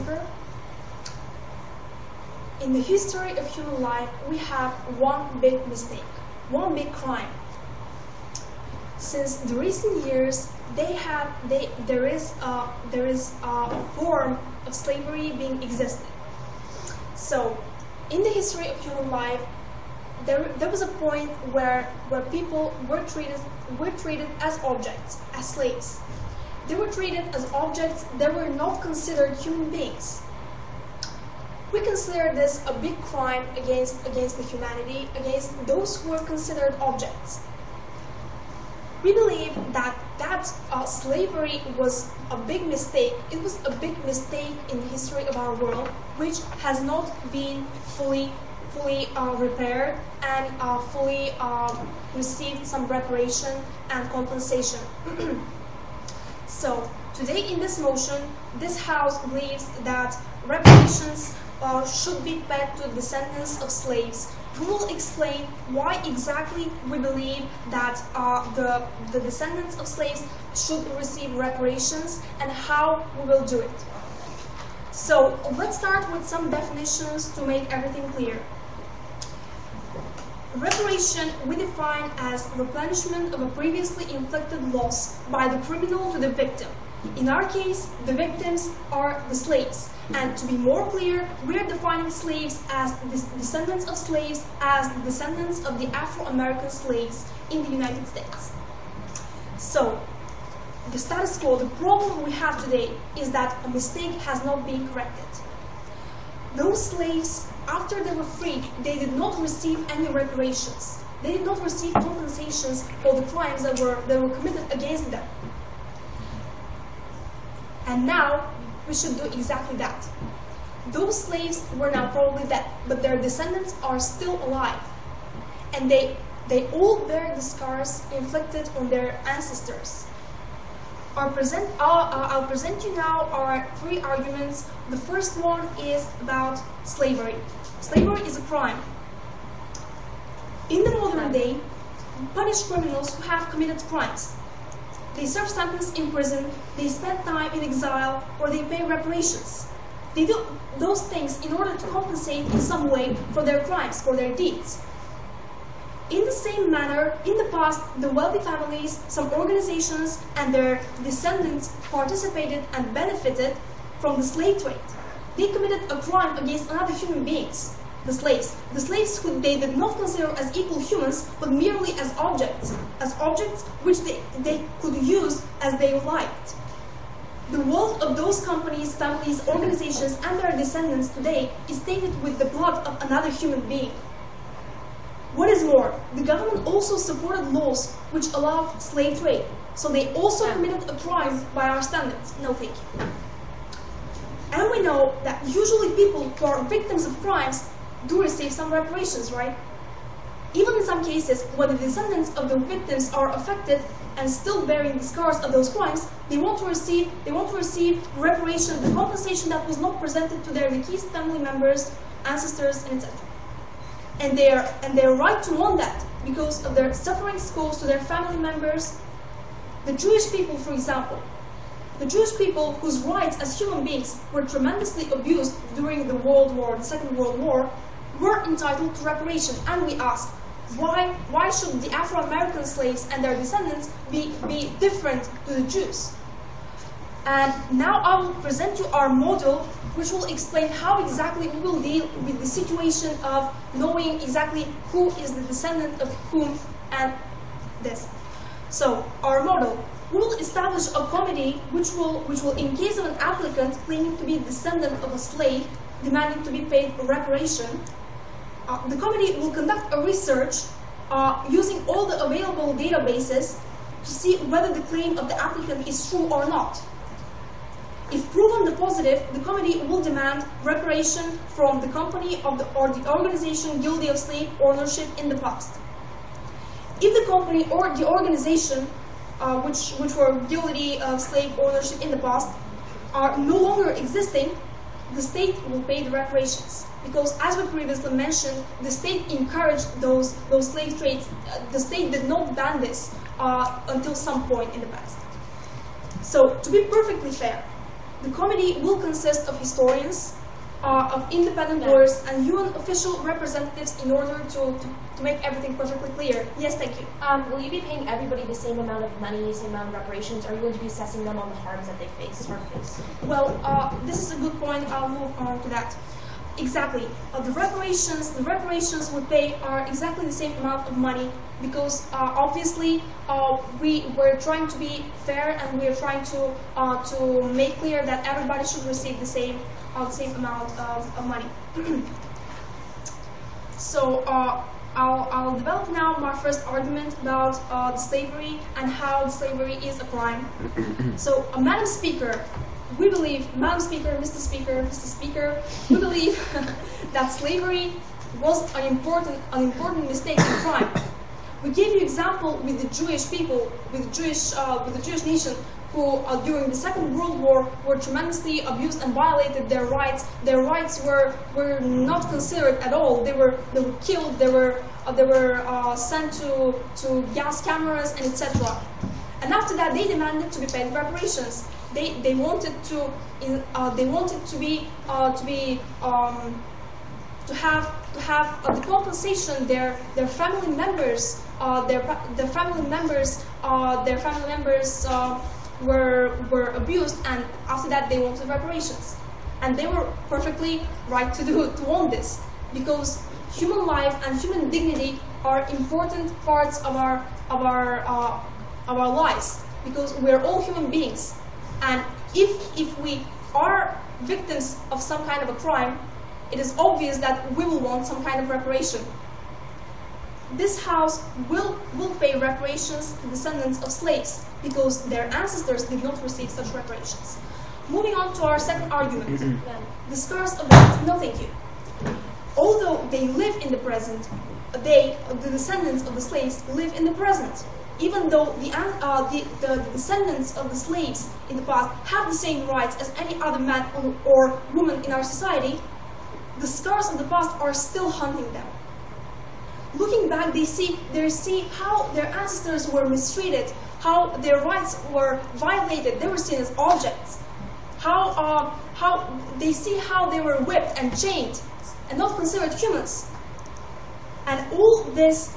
paper. In the history of human life, we have one big mistake, one big crime. Since the recent years, there is a form of slavery being existed. So, in the history of human life, there was a point where people were treated as objects, as slaves. They were treated as objects. They were not considered human beings. We consider this a big crime against the humanity, against those who were considered objects. We believe that slavery was a big mistake. It was a big mistake in the history of our world, which has not been fully repaired and fully received some reparation and compensation. So today in this motion, this House believes that reparations should be paid to descendants of slaves. We will explain why exactly we believe that the descendants of slaves should receive reparations and how we will do it. So let's start with some definitions to make everything clear. Reparation we define as replenishment of a previously inflicted loss by the criminal to the victim. In our case, the victims are the slaves. And to be more clear, we are defining slaves as descendants of slaves, as the descendants of the Afro-American slaves in the United States. So, the status quo, the problem we have today is that a mistake has not been corrected. Those slaves, after they were freed, they did not receive any reparations. They did not receive compensations for the crimes that were committed against them. And now, we should do exactly that. Those slaves were now probably dead, but their descendants are still alive. And they all bear the scars inflicted on their ancestors. I'll present you now our three arguments. The first one is about slavery. Slavery is a crime. In the modern day, punish criminals who have committed crimes. They serve sentence in prison, they spend time in exile, or they pay reparations. They do those things in order to compensate in some way for their crimes, for their deeds. In the same manner, in the past, the wealthy families, some organizations, and their descendants participated and benefited from the slave trade. They committed a crime against other human beings, the slaves who they did not consider as equal humans, but merely as objects which they could use as they liked. The wealth of those companies, families, organizations, and their descendants today is tainted with the blood of another human being. What is more, the government also supported laws which allowed slave trade, so they also committed a crime by our standards. No thank you. And we know that usually people who are victims of crimes do receive some reparations, right? Even in some cases, when the descendants of the victims are affected and still bearing the scars of those crimes, they want to receive reparation, the compensation that was not presented to their deceased family members, ancestors, and etc. And they're right to want that because of their sufferings caused to their family members. The Jewish people, for example, the Jewish people whose rights as human beings were tremendously abused during the Second World War, were entitled to reparation. And we ask, why should the Afro-American slaves and their descendants be different to the Jews? And now I will present you our model, which will explain how exactly we will deal with the situation of knowing exactly who is the descendant of whom and this. So, our model. We will establish a committee which will, in case of an applicant claiming to be a descendant of a slave, demanding to be paid reparation, the committee will conduct a research using all the available databases to see whether the claim of the applicant is true or not. If proven the positive, the committee will demand reparation from the company or the organization guilty of slave ownership in the past. If the company or the organization which were guilty of slave ownership in the past are no longer existing, the state will pay the reparations. Because, as we previously mentioned, the state encouraged those slave trades. The state did not ban this until some point in the past. So, to be perfectly fair, The committee will consist of historians, of independent lawyers, and UN official representatives in order to make everything perfectly clear. Yes, thank you. Will you be paying everybody the same amount of money, same amount of reparations, or are you going to be assessing them on the harms that they face or face? Well, this is a good point. I'll move on to that. Exactly. The reparations we pay are exactly the same amount of money because obviously we're trying to be fair and we're trying to make clear that everybody should receive the same amount of money. So I'll develop now my first argument about the slavery and how slavery is a crime. So, Madam Speaker, we believe, Madam Speaker, Mr. Speaker, Mr. Speaker, we believe that slavery was an important mistake and crime. We gave you example with the Jewish people, with the Jewish nation, who during the Second World War were tremendously abused and violated their rights. Their rights were not considered at all. They were killed. They were sent to gas cameras and etc. And after that, they demanded to be paid reparations. They wanted to have the compensation their family members were abused, and after that they wanted reparations, and they were perfectly right to want this because human life and human dignity are important parts of our lives because we're all human beings. And if we are victims of some kind of a crime, it is obvious that we will want some kind of reparation. This House will pay reparations to descendants of slaves because their ancestors did not receive such reparations. Moving on to our second argument, the scars of the past. No, thank you. Although they live in the present, the descendants of the slaves live in the present. Even though the descendants of the slaves in the past have the same rights as any other man or woman in our society, the scars of the past are still haunting them. Looking back, they see how their ancestors were mistreated, how their rights were violated. They were seen as objects. How they see how they were whipped and chained and not considered humans. And all this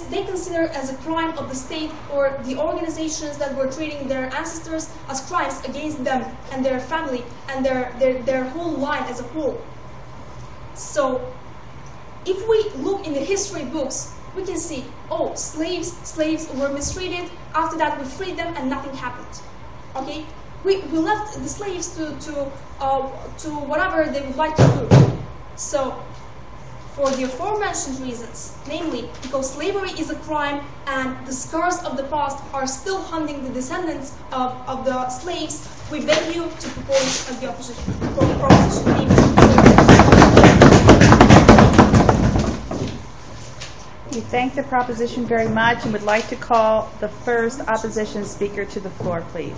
they consider as a crime of the state or the organizations that were treating their ancestors as crimes against them and their family and their whole line as a whole. So, if we look in the history books, we can see, oh, slaves were mistreated. After that, we freed them, and nothing happened. Okay, we left the slaves to whatever they would like to do. So, for the aforementioned reasons, namely because slavery is a crime and the scars of the past are still haunting the descendants of the slaves, we beg you to propose as the proposition. We thank the proposition very much and would like to call the first opposition speaker to the floor, please.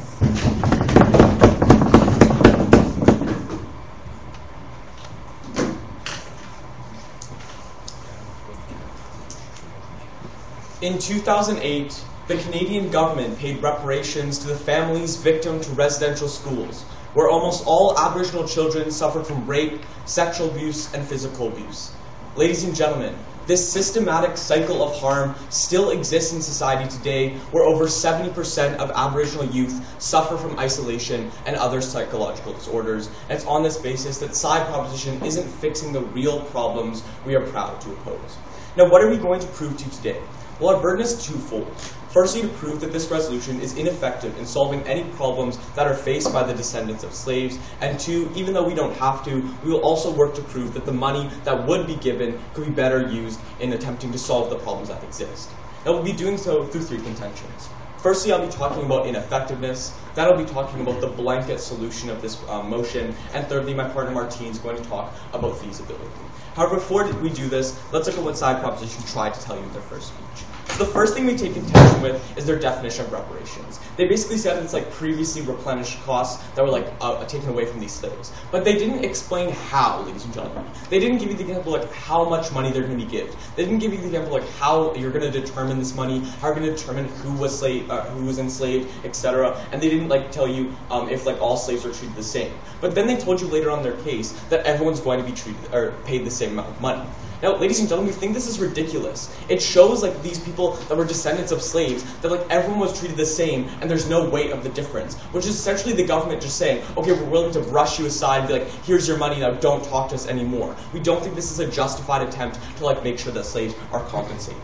In 2008, the Canadian government paid reparations to the families victim to residential schools, where almost all Aboriginal children suffered from rape, sexual abuse, and physical abuse. Ladies and gentlemen, this systematic cycle of harm still exists in society today, where over 70% of Aboriginal youth suffer from isolation and other psychological disorders. And it's on this basis that side proposition isn't fixing the real problems we are proud to oppose. Now, what are we going to prove to you today? Well, our burden is twofold. Firstly, to prove that this resolution is ineffective in solving any problems that are faced by the descendants of slaves, and two, even though we don't have to, we will also work to prove that the money that would be given could be better used in attempting to solve the problems that exist. Now, we'll be doing so through three contentions. Firstly, I'll be talking about ineffectiveness. Then I'll be talking about the blanket solution of this motion. And thirdly, my partner Martine is going to talk about feasibility. However, before we do this, let's look at what side proposition tried to tell you in their first speech. So the first thing we take contention with is their definition of reparations. They basically said it's like previously replenished costs that were like taken away from these slaves. But they didn't explain how, ladies and gentlemen. They didn't give you the example like how much money they're going to be given. They didn't give you the example like how you're going to determine this money, how you're going to determine who was enslaved, etc. And they didn't like tell you if like all slaves are treated the same. But then they told you later on in their case that everyone's going to be treated or paid the same amount of money. Now, ladies and gentlemen, we think this is ridiculous. It shows like these people that were descendants of slaves, that like everyone was treated the same and there's no weight of the difference, which is essentially the government just saying, okay, we're willing to brush you aside and be like, here's your money, now don't talk to us anymore. We don't think this is a justified attempt to like make sure that slaves are compensated.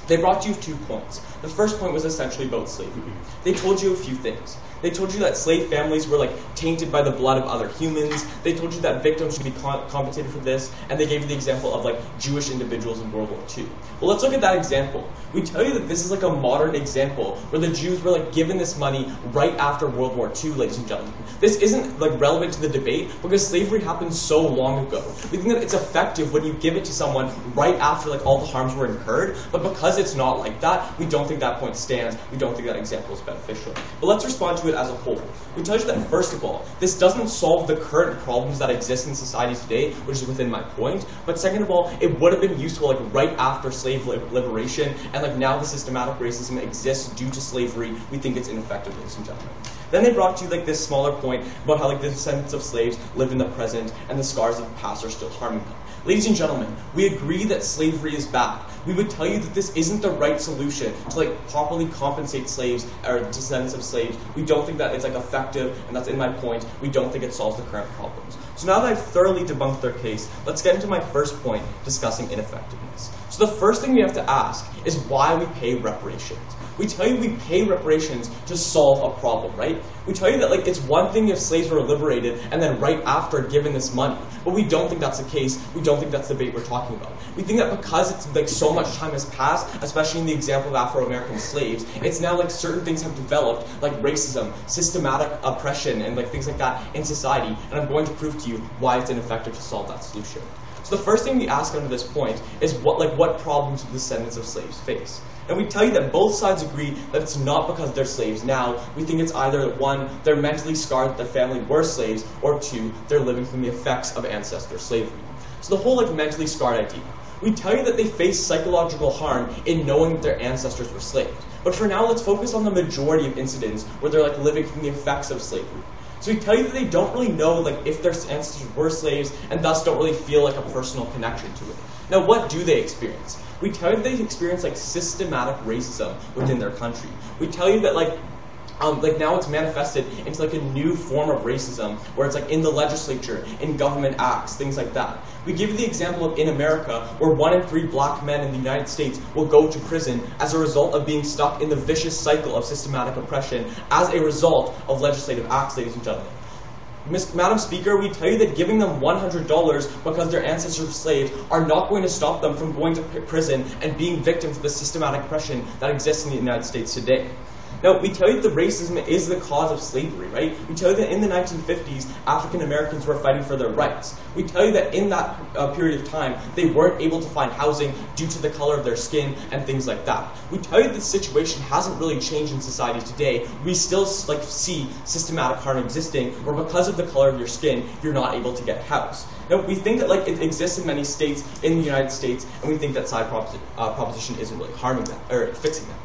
They brought you 2 points. The first point was essentially about slavery. They told you a few things. They told you that slave families were like tainted by the blood of other humans. They told you that victims should be compensated for this, and they gave you the example of like Jewish individuals in World War II. Well, let's look at that example. We tell you that this is like a modern example where the Jews were like given this money right after World War II, ladies and gentlemen. This isn't like relevant to the debate because slavery happened so long ago. We think that it's effective when you give it to someone right after like all the harms were incurred, but because it's not like that, we don't think that point stands. We don't think that example is beneficial. But let's respond to it as a whole. We tell you that, first of all, this doesn't solve the current problems that exist in society today, which is within my point. But second of all, it would have been useful like right after slave liberation, and like now the systematic racism exists due to slavery. We think it's ineffective, ladies and gentlemen. Then they brought to you like this smaller point about how like the descendants of slaves live in the present and the scars of the past are still harming them. Ladies and gentlemen, we agree that slavery is bad. We would tell you that this isn't the right solution to like properly compensate slaves or descendants of slaves. We don't think that it's like effective, and that's in my point. We don't think it solves the current problems. So now that I've thoroughly debunked their case, let's get into my first point, discussing ineffectiveness. So the first thing we have to ask is why we pay reparations. We tell you we pay reparations to solve a problem, right? We tell you that like it's one thing if slaves were liberated and then right after given this money, but we don't think that's the case. We don't think that's the debate we're talking about. We think that because it's like so much time has passed, especially in the example of Afro-American slaves, it's now like certain things have developed, like racism, systematic oppression, and like things like that in society, and I'm going to prove to you why it's ineffective to solve that solution. So the first thing we ask under this point is what problems do the descendants of slaves face? And we tell you that both sides agree that it's not because they're slaves now. We think it's either, 1, they're mentally scarred that their family were slaves, or 2, they're living from the effects of ancestor slavery. So the whole like mentally scarred idea. We tell you that they face psychological harm in knowing that their ancestors were slaves. But for now, let's focus on the majority of incidents where they're like living from the effects of slavery. So we tell you that they don't really know like if their ancestors were slaves and thus don't really feel like a personal connection to it. Now, what do they experience? We tell you that they experience like systematic racism within their country. We tell you that like now it's manifested into like a new form of racism where it's like in the legislature, in government acts, things like that. We give you the example of in America where 1 in 3 black men in the United States will go to prison as a result of being stuck in the vicious cycle of systematic oppression as a result of legislative acts, ladies and gentlemen. Madam Speaker, we tell you that giving them $100 because their ancestors were slaves are not going to stop them from going to prison and being victims of the systematic oppression that exists in the United States today. Now, we tell you that racism is the cause of slavery, right? We tell you that in the 1950s, African Americans were fighting for their rights. We tell you that in that period of time, they weren't able to find housing due to the color of their skin and things like that. We tell you that the situation hasn't really changed in society today. We still like see systematic harm existing, where because of the color of your skin, you're not able to get a house. Now, we think that like it exists in many states in the United States, and we think that side proposition isn't really harming that or fixing that.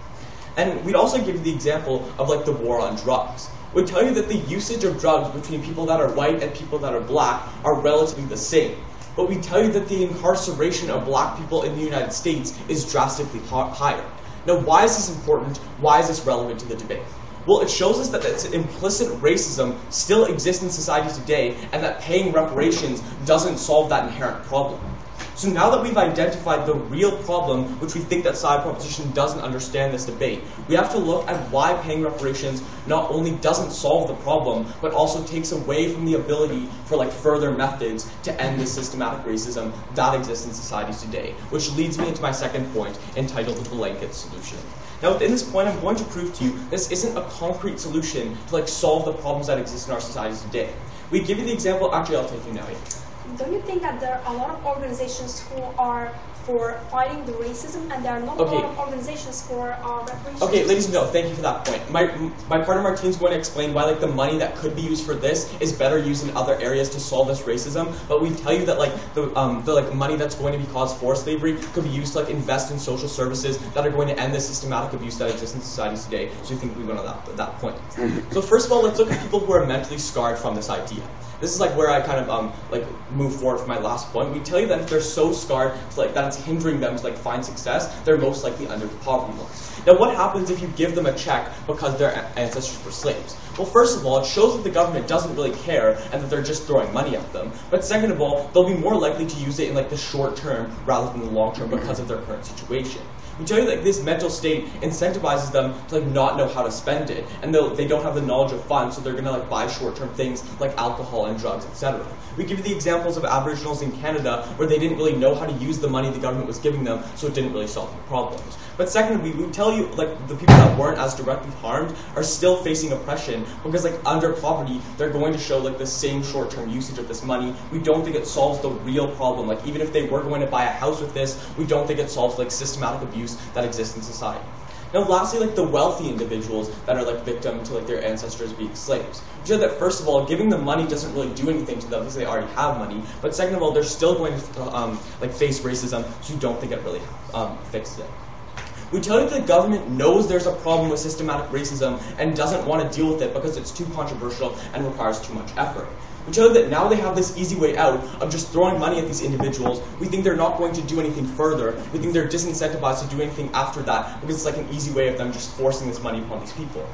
And we'd also give you the example of like the war on drugs. We tell you that the usage of drugs between people that are white and people that are black are relatively the same. But we tell you that the incarceration of black people in the United States is drastically higher. Now, why is this important? Why is this relevant to the debate? Well, it shows us that implicit racism still exists in society today, and that paying reparations doesn't solve that inherent problem. So now that we've identified the real problem, which we think that side proposition doesn't understand this debate, we have to look at why paying reparations not only doesn't solve the problem, but also takes away from the ability for like further methods to end the systematic racism that exists in society today. Which leads me into my second point, entitled the blanket solution. Now, within this point, I'm going to prove to you this isn't a concrete solution to like solve the problems that exist in our society today. We give you the example, actually I'll take you now. Don't you think that there are a lot of organizations who are for fighting the racism, and there are not a lot of organizations for reparations? Okay, ladies and gentlemen, thank you for that point. My partner Martine's going to explain why the money that could be used for this is better used in other areas to solve this racism. But we tell you that the money that's going to be caused for slavery could be used to invest in social services that are going to end the systematic abuse that exists in societies today. So we think we went on that point. So first of all, let's look at people who are mentally scarred from this idea. This is where I kind of move forward from my last point. We tell you that if they're so scarred that it's hindering them to find success, they're most likely under the poverty line. Now, what happens if you give them a check because their ancestors were slaves? Well, first of all, it shows that the government doesn't really care and that they're just throwing money at them. But second of all, they'll be more likely to use it in the short term rather than the long term because of their current situation. We tell you that this mental state incentivizes them to not know how to spend it, and they don't have the knowledge of funds, so they're going to buy short-term things like alcohol and drugs, etc. We give you the examples of Aboriginals in Canada where they didn't really know how to use the money the government was giving them, so it didn't really solve the problems. But secondly, we tell you the people that weren't as directly harmed are still facing oppression because under poverty, they're going to show the same short-term usage of this money. We don't think it solves the real problem. Even if they were going to buy a house with this, we don't think it solves systematic abuse that exists in society. Now, lastly, the wealthy individuals that are victim to their ancestors being slaves. We know that first of all, giving them money doesn't really do anything to them because they already have money. But second of all, they're still going to face racism, so we don't think it really fixes it. We tell you that the government knows there's a problem with systematic racism and doesn't want to deal with it because it's too controversial and requires too much effort. We tell you that now they have this easy way out of just throwing money at these individuals. We think they're not going to do anything further. We think they're disincentivized to do anything after that because it's an easy way of them just forcing this money upon these people.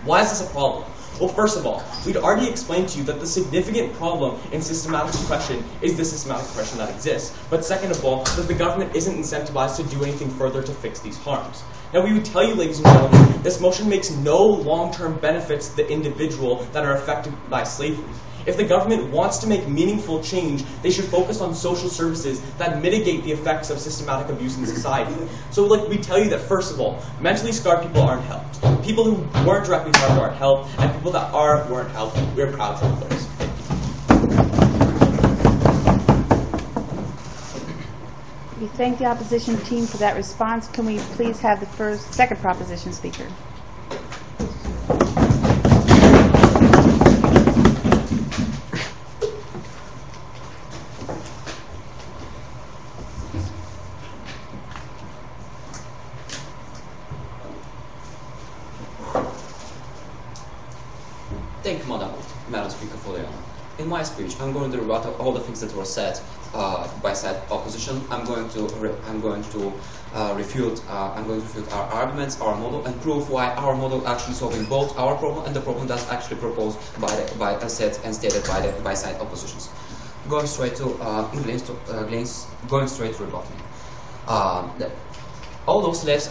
Why is this a problem? Well, first of all, we'd already explained to you that the significant problem in systematic oppression is the systematic oppression that exists. But second of all, that the government isn't incentivized to do anything further to fix these harms. Now, we would tell you, ladies and gentlemen, this motion makes no long-term benefits to the individual that are affected by slavery. If the government wants to make meaningful change, they should focus on social services that mitigate the effects of systematic abuse in society. So we tell you that, first of all, mentally scarred people aren't helped. People who weren't directly harmed aren't helped, and people that weren't helped. We're proud to help those. We thank the opposition team for that response. Can we please have the second proposition speaker? Thank you, Madam Speaker, for the honor. In my speech, I'm going to rebut all the things that were said by said opposition. I'm going to refute our arguments, our model, and prove why our model actually solving both our problem and the problem that's actually proposed by said and stated by side oppositions. Going straight to rebutting. All those slaves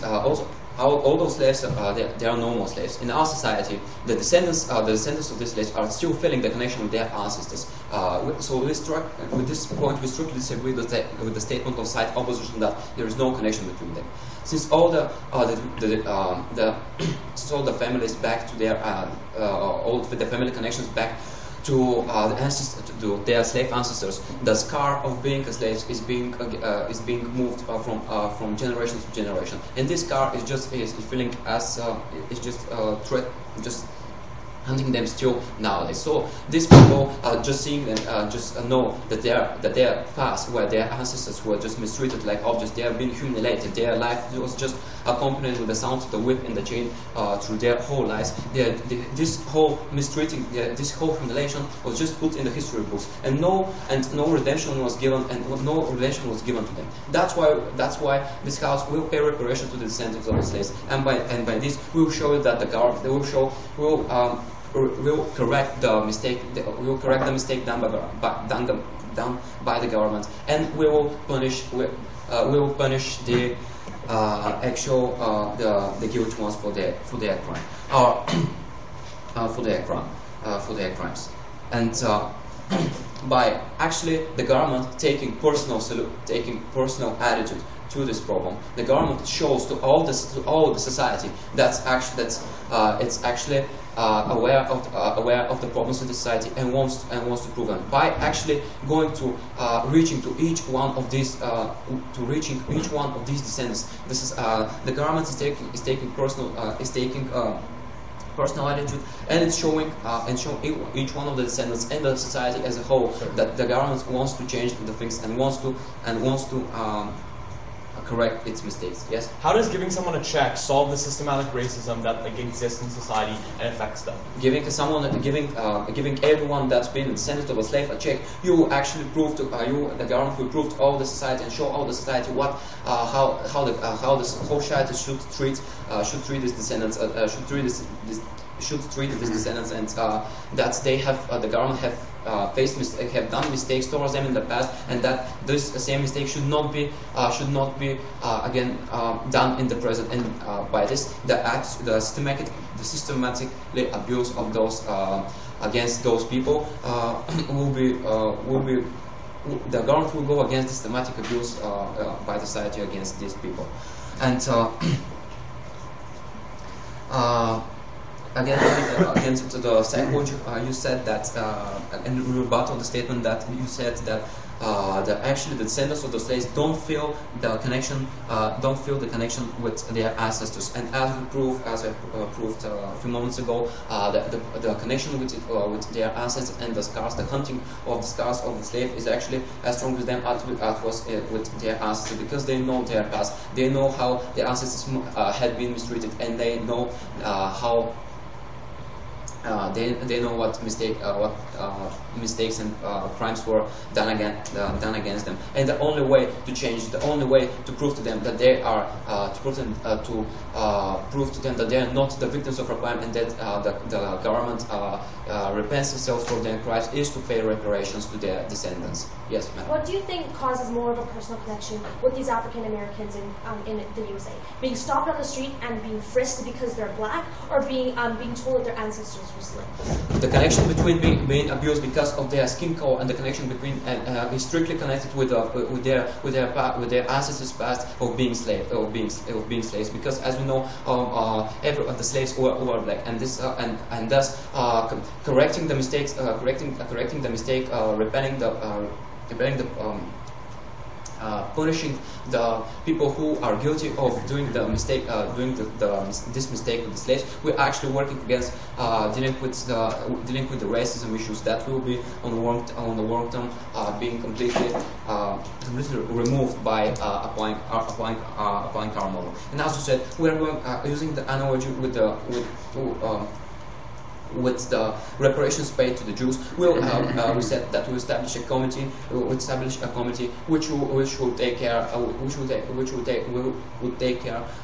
they are normal slaves. In our society, the descendants of these slaves are still feeling the connection with their ancestors. So with this point, we strictly disagree with the statement of side opposition that there is no connection between them. Since all the families back to their the family connections back to their slave ancestors, the scar of being a slave is being moved from generation to generation, and this scar is feeling as just hunting them still nowadays. So these people are just seeing them, just know that their past, where their ancestors were just mistreated like objects, they are being humiliated. Their life was just accompanied with the sound of the whip and the chain through their whole lives. This whole mistreating, this whole humiliation was just put in the history books, and no redemption was given, and no redemption was given to them. That's why this House will pay reparation to the descendants of the slaves, and by this we will show that the government will correct the mistake. Will correct the mistake done by the government, and we will punish the the guilty ones for their crimes, and by actually the government taking personal attitude to this problem. The government shows to all the society it's actually aware of the problems in the society and wants to prove them by actually going to reaching each one of these descendants. This is the government is taking personal attitude, and it's showing each one of the descendants and the society as a whole that the government wants to change the things and wants to correct its mistakes. Yes. How does giving someone a check solve the systematic racism that exists in society and affects them? Giving everyone that's been descendant of a slave a check, you actually prove to the government will prove to all the society and show all the society what how the whole society should treat these descendants should treat these descendants, and that they have the government have have done mistakes towards them in the past, and that this same mistake should not be again done in the present. And by this, the systematically abuse of those against those people will be the government will go against systematic abuse by society against these people. And again, to the second point, you said that, and rebuttal the statement that you said that actually the descendants of the slaves don't feel the connection with their ancestors. And as I proved a few moments ago, the connection with their ancestors and the scars, the hunting of the scars of the slave is actually as strong with them as it was with their ancestors, because they know their past, they know how their ancestors had been mistreated, and they know how. They know what mistakes and crimes were done against them, and the only way to change, the only way to prove to them that they are prove to them that they are not the victims of a crime, and that the government repents themselves for their crimes, is to pay reparations to their descendants. Yes, ma'am. What do you think causes more of a personal connection with these African Americans in the USA? Being stopped on the street and being frisked because they're black, or being told that their ancestors were slaves? The connection between being abused because of their skin color, and the connection between is strictly connected with their ancestors' past of being slaves, because as we know, every of the slaves were black, and this and thus correcting the mistakes, correcting the mistake, punishing the people who are guilty of doing the mistake, this mistake with the slaves. We're actually working against dealing with the racism issues that will be on the long term being completely removed by applying our model. And as you said, we are using the analogy with the reparations paid to the Jews. We said that we establish a committee. Which will take care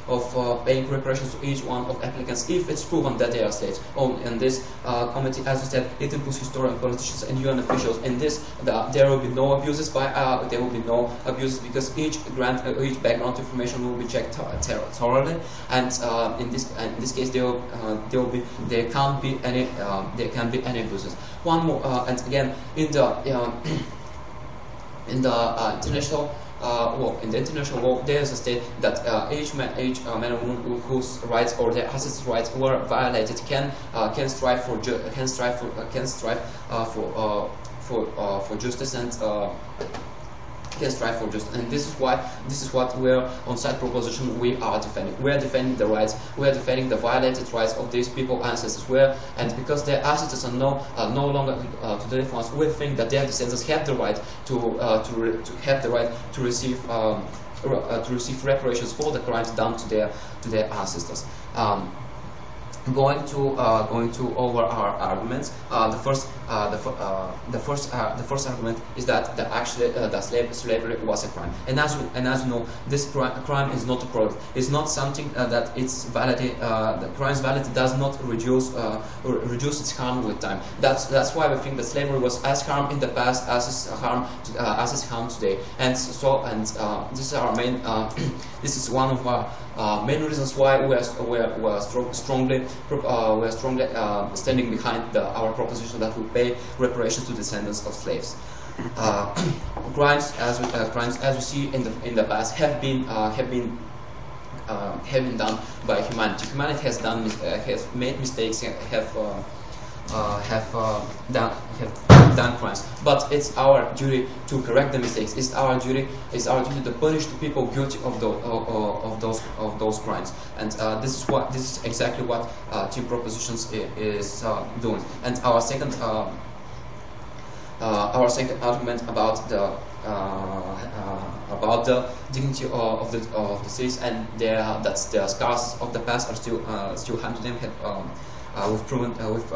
of paying reparations to each one of applicants if it's proven that they are slaves. And this committee, as we said, it includes historians, politicians, and UN officials. In this, there will be no abuses because each background information will be checked thoroughly. And in this case, there can't be any abuses. One more, and again, in the international law, there is a state that each man or woman whose rights or their ancestors' rights were violated can strive for justice and. Can strive for justice, and this is what we're on side proposition we are defending. We are defending the rights. We are defending the violated rights of these people ancestors. And because their ancestors are no longer to the ones, we think that their descendants have the right to receive reparations for the crimes done to their ancestors. Going to over our arguments. The first argument is that slavery was a crime, and as you know, this crime is not a product. It's not something that its validity, the crime's validity does not reduce its harm with time. That's why we think that slavery was as harm in the past as its harm today. And so this is our main. This is one of our main reasons why we are strongly standing behind our proposition that we pay reparations to descendants of slaves. crimes, as we see in the past, have been done by humanity. Humanity has made mistakes, have done crimes, but it's our duty to correct the mistakes. It's our duty to punish the people guilty of those crimes. And this is exactly what Team Propositions is doing. And our second argument about the dignity of the cities and that the scars of the past are still haunting them. We've already proven that we've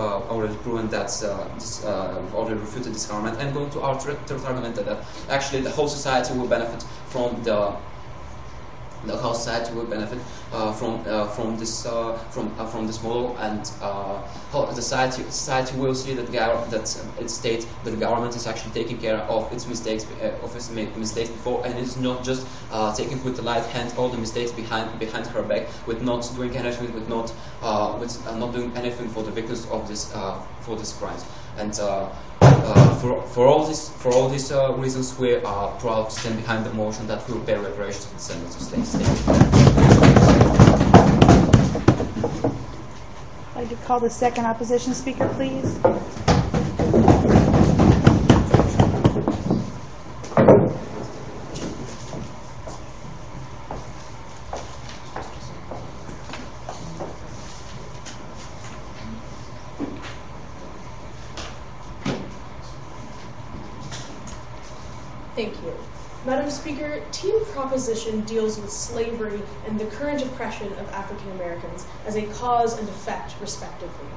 already refuted this argument. And going to our third argument, that actually the whole society will benefit from from this model, and society will see that it states that the government is actually taking care of its mistakes before, and it's not just taking with the light hand all the mistakes behind her back, with not doing anything, with not doing anything for the victims of this crimes. And for all these reasons, we are proud to stand behind the motion that will pay reparations to the descendants of slaves. I'd like to call the second opposition speaker, please. Thank you. Madam Speaker, Team Proposition deals with slavery and the current oppression of African Americans as a cause and effect, respectively.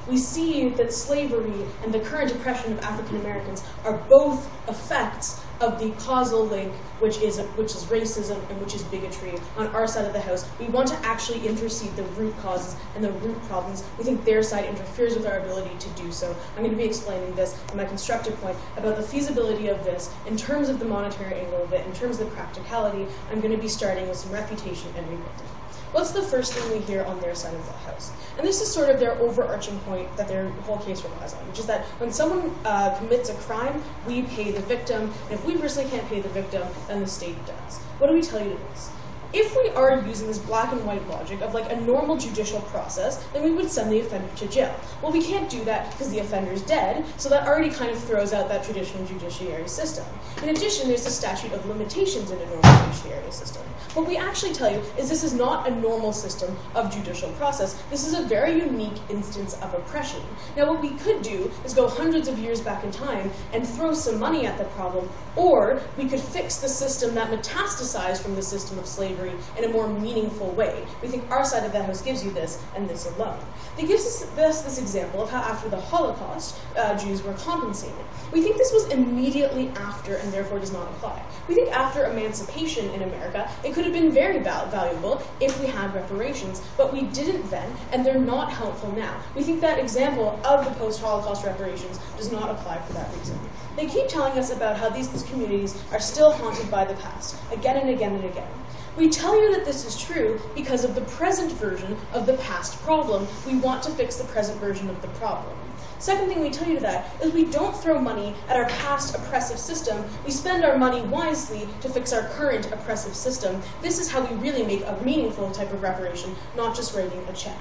We see that slavery and the current oppression of African Americans are both effects of the causal link, which is racism and which is bigotry. On our side of the House, we want to actually intercede the root causes and the root problems. We think their side interferes with our ability to do so. I'm going to be explaining this in my constructive point about the feasibility of this in terms of the monetary angle of it, in terms of the practicality. I'm going to be starting with some refutation and rebuilding. What's the first thing we hear on their side of the House? And this is sort of their overarching point that their whole case relies on, which is that when someone commits a crime, we pay the victim, and if we personally can't pay the victim, then the state does. What do we tell you to this? If we are using this black and white logic of like a normal judicial process, then we would send the offender to jail. Well, we can't do that because the offender's dead, so that already kind of throws out that traditional judiciary system. In addition, there's a statute of limitations in a normal judiciary system. What we actually tell you is this is not a normal system of judicial process. This is a very unique instance of oppression. Now, what we could do is go hundreds of years back in time and throw some money at the problem, or we could fix the system that metastasized from the system of slavery in a more meaningful way. We think our side of the House gives you this, and this alone. It gives us this example of how after the Holocaust, Jews were compensated. We think this was immediately after, and therefore does not apply. We think after emancipation in America, it could have been very valuable if we had reparations, but we didn't then, and they're not helpful now. We think that example of the post-Holocaust reparations does not apply for that reason. They keep telling us about how these communities are still haunted by the past, again and again and again. We tell you that this is true because of the present version of the past problem. We want to fix the present version of the problem. Second thing we tell you to that is we don't throw money at our past oppressive system. We spend our money wisely to fix our current oppressive system. This is how we really make a meaningful type of reparation, not just writing a check.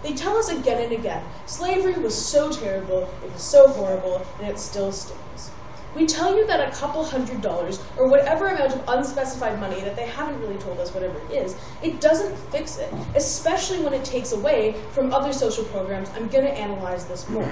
They tell us again and again, slavery was so terrible, it was so horrible, and it still stings. We tell you that a couple $100 or whatever amount of unspecified money that they haven't really told us whatever it is, it doesn't fix it, especially when it takes away from other social programs. I'm going to analyze this more.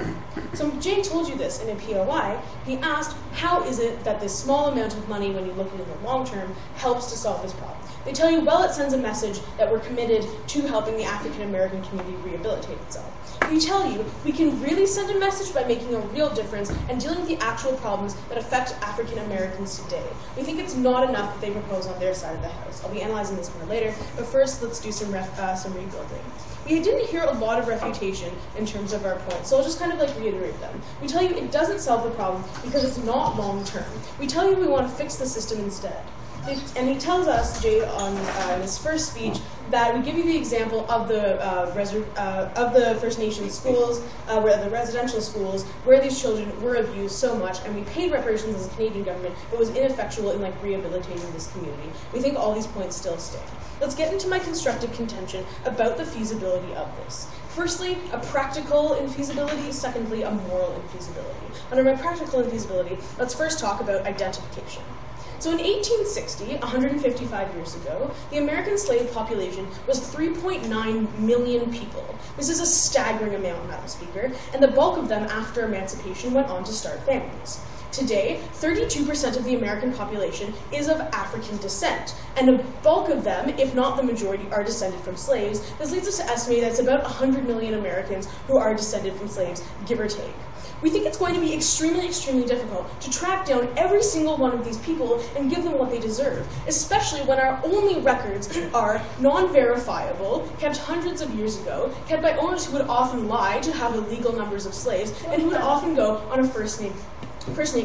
So Jay told you this in a POI. He asked, how is it that this small amount of money, when you look at it in the long term, helps to solve this problem? They tell you, well, it sends a message that we're committed to helping the African American community rehabilitate itself. We tell you, we can really send a message by making a real difference and dealing with the actual problems that affect African Americans today. We think it's not enough that they propose on their side of the House. I'll be analyzing this more later, but first let's do some rebuilding. We didn't hear a lot of refutation in terms of our points, so I'll just kind of like reiterate them. We tell you it doesn't solve the problem because it's not long term. We tell you we want to fix the system instead. And he tells us, Jay, in his first speech, that we give you the example of the First Nations schools, where the residential schools, where these children were abused so much, and we paid reparations as a Canadian government, but was ineffectual in rehabilitating this community. We think all these points still stand. Let's get into my constructive contention about the feasibility of this. Firstly, a practical infeasibility. Secondly, a moral infeasibility. Under my practical infeasibility, let's first talk about identification. So in 1860, 155 years ago, the American slave population was 3.9 million people. This is a staggering amount, Madam Speaker, and the bulk of them after emancipation went on to start families. Today, 32% of the American population is of African descent, and a bulk of them, if not the majority, are descended from slaves. This leads us to estimate that it's about 100 million Americans who are descended from slaves, give or take. We think it's going to be extremely, extremely difficult to track down every single one of these people and give them what they deserve, especially when our only records are non-verifiable, kept hundreds of years ago, kept by owners who would often lie to have illegal numbers of slaves, and who would often go on a first-name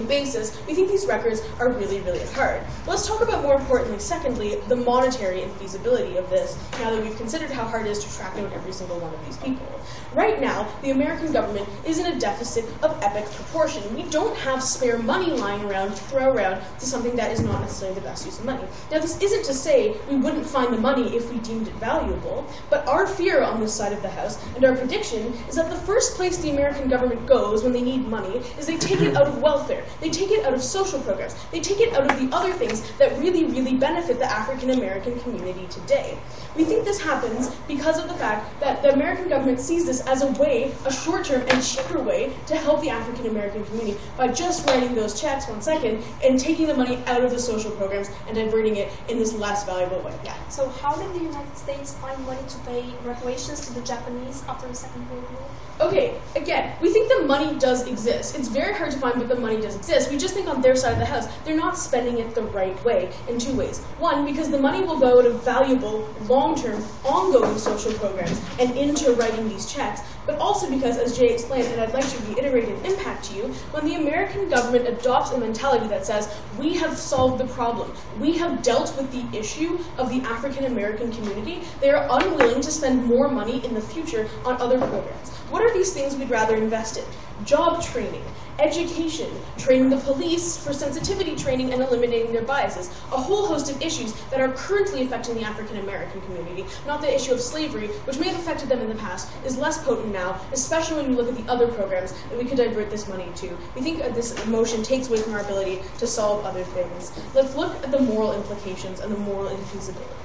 basis. We think these records are really, really hard. Let's talk about, more importantly, secondly, the monetary infeasibility of this, now that we've considered how hard it is to track down every single one of these people. Right now, the American government is in a deficit of epic proportion. We don't have spare money lying around to throw around to something that is not necessarily the best use of money. Now, this isn't to say we wouldn't find the money if we deemed it valuable, but our fear on this side of the House, and our prediction, is that the first place the American government goes when they need money is they take it out of welfare. They take it out of social programs. They take it out of the other things that really, really benefit the African American community today. We think this happens because of the fact that the American government sees this as a way, a short-term and cheaper way, to help the African American community by just writing those checks, one second, and taking the money out of the social programs and diverting it in this less valuable way. Yeah. So how did the United States find money to pay reparations to the Japanese after the Second World War? Okay, again, we think the money does exist. It's very hard to find, but the money does exist. We just think on their side of the house, they're not spending it the right way in two ways. One, because the money will go to valuable, long-term, ongoing social programs and into writing these checks, but also because, as Jay explained, and I'd like to reiterate an impact to you, when the American government adopts a mentality that says, we have solved the problem, we have dealt with the issue of the African American community, they are unwilling to spend more money in the future on other programs. What are these things we'd rather invest in? Job training, education, training the police for sensitivity training and eliminating their biases, a whole host of issues that are currently affecting the African American community. Not the issue of slavery, which may have affected them in the past, is less potent now, especially when you look at the other programs that we could divert this money to. We think this motion takes away from our ability to solve other things. Let's look at the moral implications and the moral infeasibility.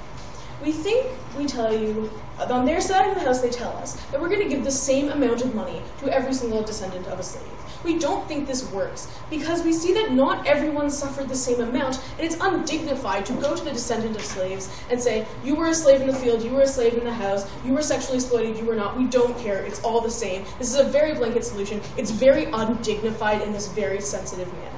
We tell you, on their side of the house, they tell us that we're going to give the same amount of money to every single descendant of a slave. We don't think this works because we see that not everyone suffered the same amount, and it's undignified to go to the descendant of slaves and say, you were a slave in the field, you were a slave in the house, you were sexually exploited, you were not. We don't care. It's all the same. This is a very blanket solution. It's very undignified in this very sensitive manner.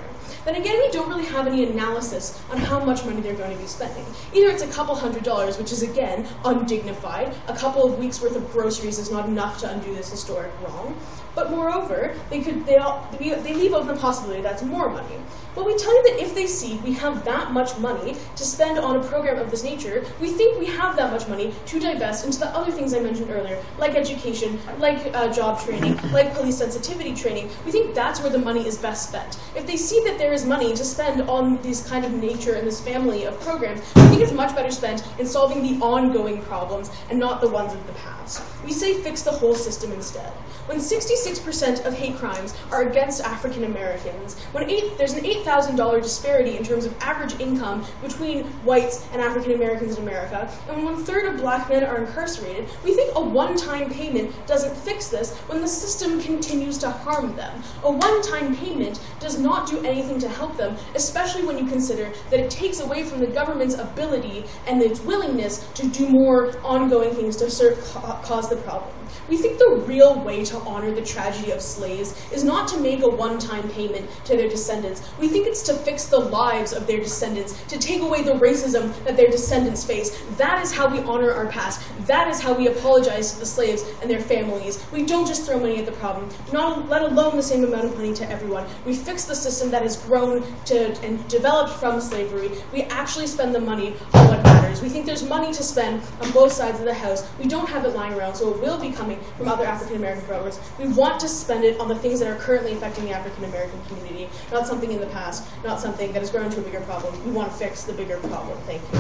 Then again, we don't really have any analysis on how much money they're going to be spending. Either it's a couple $100s, which is, again, undignified. A couple of weeks' worth of groceries is not enough to undo this historic wrong. But moreover, they leave open the possibility that's more money. But we tell you that if they see we have that much money to spend on a program of this nature, we think we have that much money to divest into the other things I mentioned earlier, like education, like job training, like police sensitivity training. We think that's where the money is best spent. If they see that there is money to spend on this kind of nature and this family of programs, we think it's much better spent in solving the ongoing problems and not the ones of the past. We say fix the whole system instead. When 66% of hate crimes are against African Americans, when there's an $8,000 disparity in terms of average income between whites and African Americans in America, and when 1/3 of black men are incarcerated, we think a one-time payment doesn't fix this when the system continues to harm them. A one-time payment does not do anything to help them, especially when you consider that it takes away from the government's ability and its willingness to do more ongoing things to cause the problem. We think the real way to honor the tragedy of slaves is not to make a one-time payment to their descendants. We think it's to fix the lives of their descendants, to take away the racism that their descendants face. That is how we honor our past. That is how we apologize to the slaves and their families. We don't just throw money at the problem, not let alone the same amount of money to everyone. We fix the system that has grown and developed from slavery. We actually spend the money on what matters. We think there's money to spend on both sides of the house. We don't have it lying around, so it will be coming from other African American programs. We want to spend it on the things that are currently affecting the African American community, not something in the past, not something that has grown into a bigger problem. We want to fix the bigger problem. Thank you.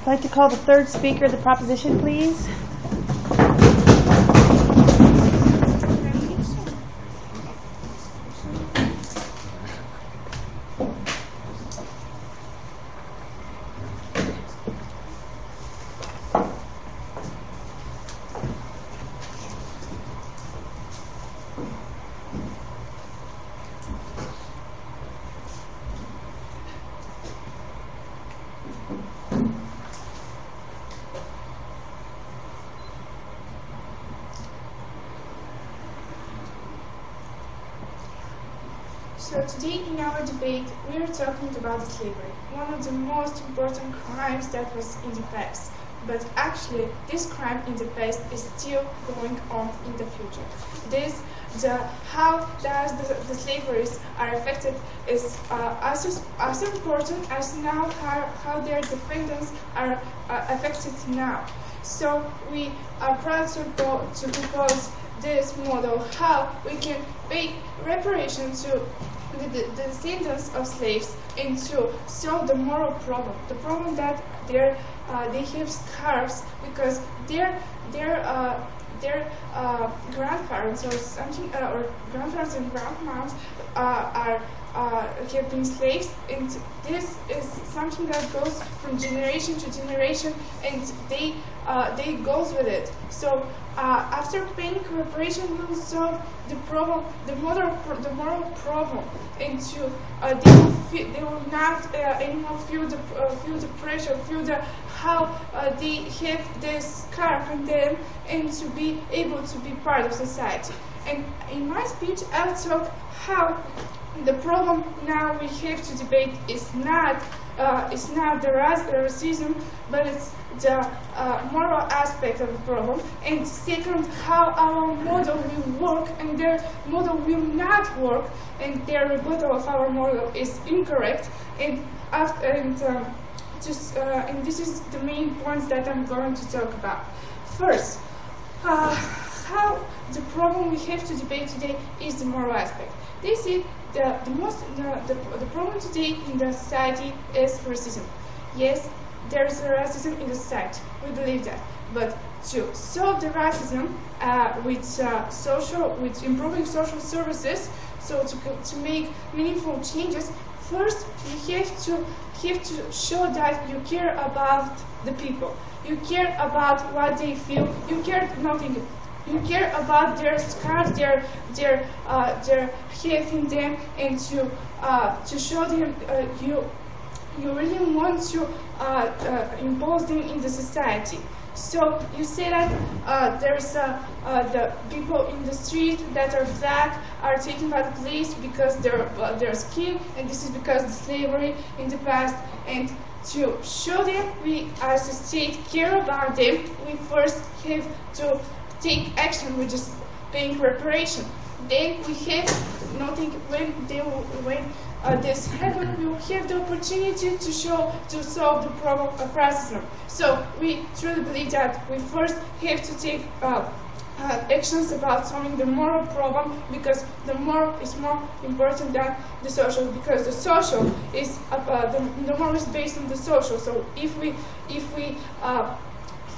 I'd like to call the third speaker of the proposition, please. So today in our debate, we are talking about slavery, one of the most important crimes that was in the past. But actually, this crime in the past is still going on in the future. How does the slaveries are affected is as important as now how their defendants are affected now. So we are proud to propose this model, how we can pay reparation to the descendants of slaves and to solve the moral problem, the problem that they have scars because their grandparents or something or grandparents and grandmoms have been slaves, and this is something that goes from generation to generation, and they goes with it. So after paying reparation, we will solve the problem, the moral problem, and they will not anymore feel the pressure, feel how they have this scar from them, and to be able to be part of society. And in my speech, I'll talk how the problem now we have to debate is not the racism, but it's the moral aspect of the problem. And second, how our model will work and their model will not work, and their rebuttal of our model is incorrect. And this is the main points that I'm going to talk about. First, how the problem we have to debate today is the moral aspect. They see the problem today in the society is racism. Yes, there is racism in the society. We believe that. But to solve the racism with improving social services, so to make meaningful changes, first you have to show that you care about the people. You care about what they feel. You care nothing. You care about their scars, their hate in them, and to show them you really want to impose them in the society. So you say that there's the people in the street that are black are taken by the police because their skin, and this is because of slavery in the past. And to show them we as a state care about them, we first have to take action, which is paying reparation. Then we have nothing when this happens, we will have the opportunity to solve the problem of racism. So we truly believe that we first have to take actions about solving the moral problem, because the moral is more important than the social, because the social is the moral is based on the social. So if we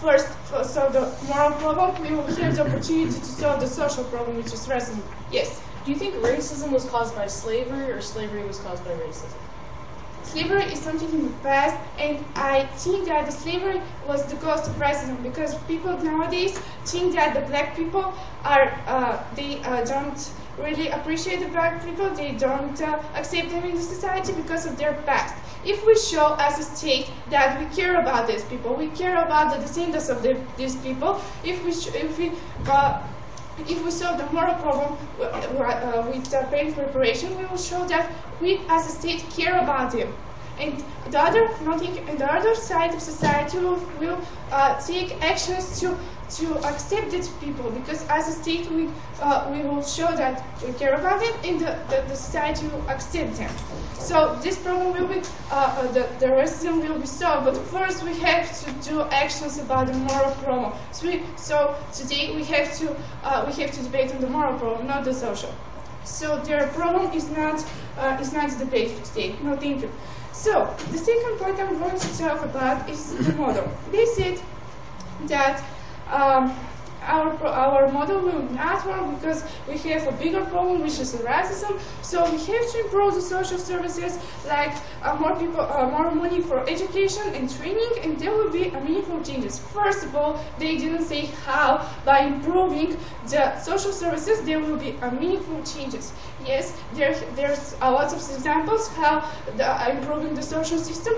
first solve the moral problem, we will have the opportunity to solve the social problem, which is racism. Yes. Do you think racism was caused by slavery, or slavery was caused by racism? Slavery is something in the past, and I think that the slavery was the cause of racism, because people nowadays think that the black people don't really appreciate the black people, they don't accept them in the society because of their past. If we show as a state that we care about these people, we care about the descendants of these people, if we solve the moral problem with paying reparation, we will show that we as a state care about them. And the other side of society will take actions to accept these people, because as a state we will show that we care about it, and the society will accept them. So this problem will be the racism will be solved. But first we have to do actions about the moral problem. So today we have to debate on the moral problem, not the social. So their problem is not debate for today. No, thank you. So the second point I'm going to talk about is the model. They said that our model will not work because we have a bigger problem, which is racism. So we have to improve the social services, like more money for education and training, and there will be meaningful changes. First of all, they didn't say how. By improving the social services, there will be meaningful changes. Yes, there's a lot of examples how improving the social system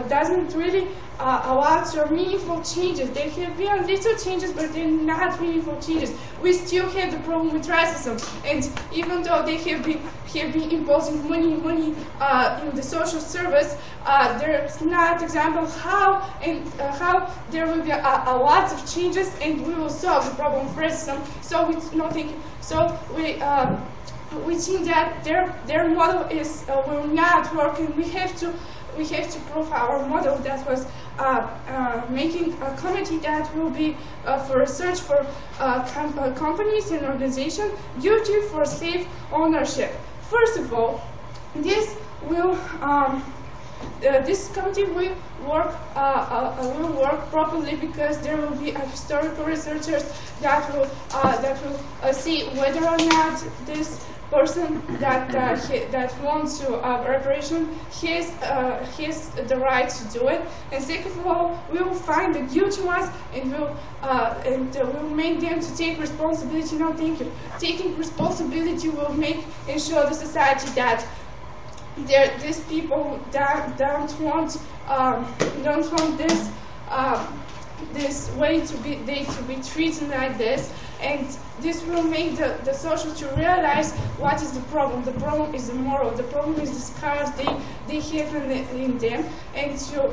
doesn't really allow for meaningful changes. There have been little changes, but they're not meaningful changes. We still have the problem with racism, and even though they have been imposing money in the social service, there's not example how there will be a lot of changes, and we will solve the problem of racism. So we think that their model will not work, and we have to prove our model that was making a committee that will be for research for companies and organizations duty for slave ownership. First of all, this committee will work properly, because there will be historical researchers that will see whether or not this person that wants to reparation has the right to do it. And second of all, we will find the guilty ones, and we'll make them to take responsibility. No, thank you. Taking responsibility will make and show the society that these people don't want this way to be treated like this. And this will make the social to realize what is the problem. The problem is the moral. The problem is the scars they have in them, and to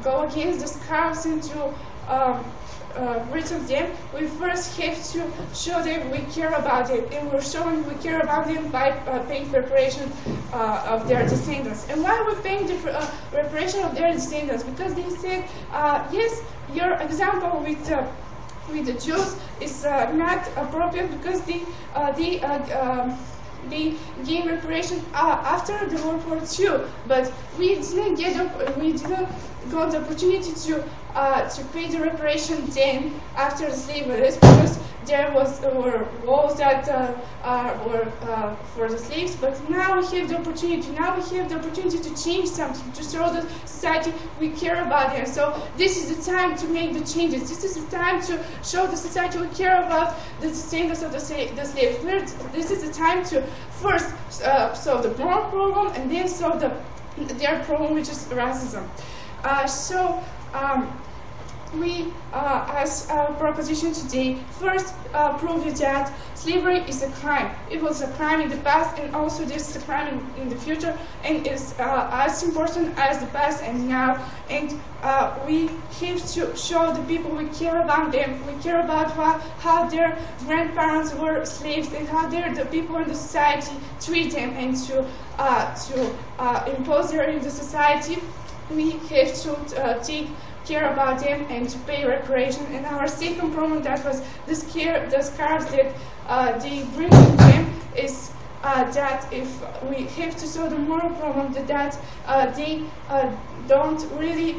go against the scars and to rid of them. We first have to show them we care about it, and we're showing we care about them by paying reparation of their descendants. And why we're paying the reparation of their descendants? Because they said, yes, your example with the Jews is not appropriate, because they gained reparation after the World War II, but we didn't got the opportunity to pay the reparation then after the slavery, because there were laws that were for the slaves. But now we have the opportunity. Now we have the opportunity to change something, to show the society we care about them. So this is the time to make the changes. This is the time to show the society we care about the descendants of the slaves. This is the time to first solve the moral problem, and then solve their problem, which is racism. We, as a proposition today, first prove that slavery is a crime. It was a crime in the past, and also this is a crime in the future, and it's as important as the past and now. And we have to show the people we care about them. We care about how their grandparents were slaves, and how the people in the society treat them, and to impose their in the society. We have to take care about them and to pay reparation. And our second problem, that was the scars that they bring with them, is that if we have to solve the moral problem, that they don't really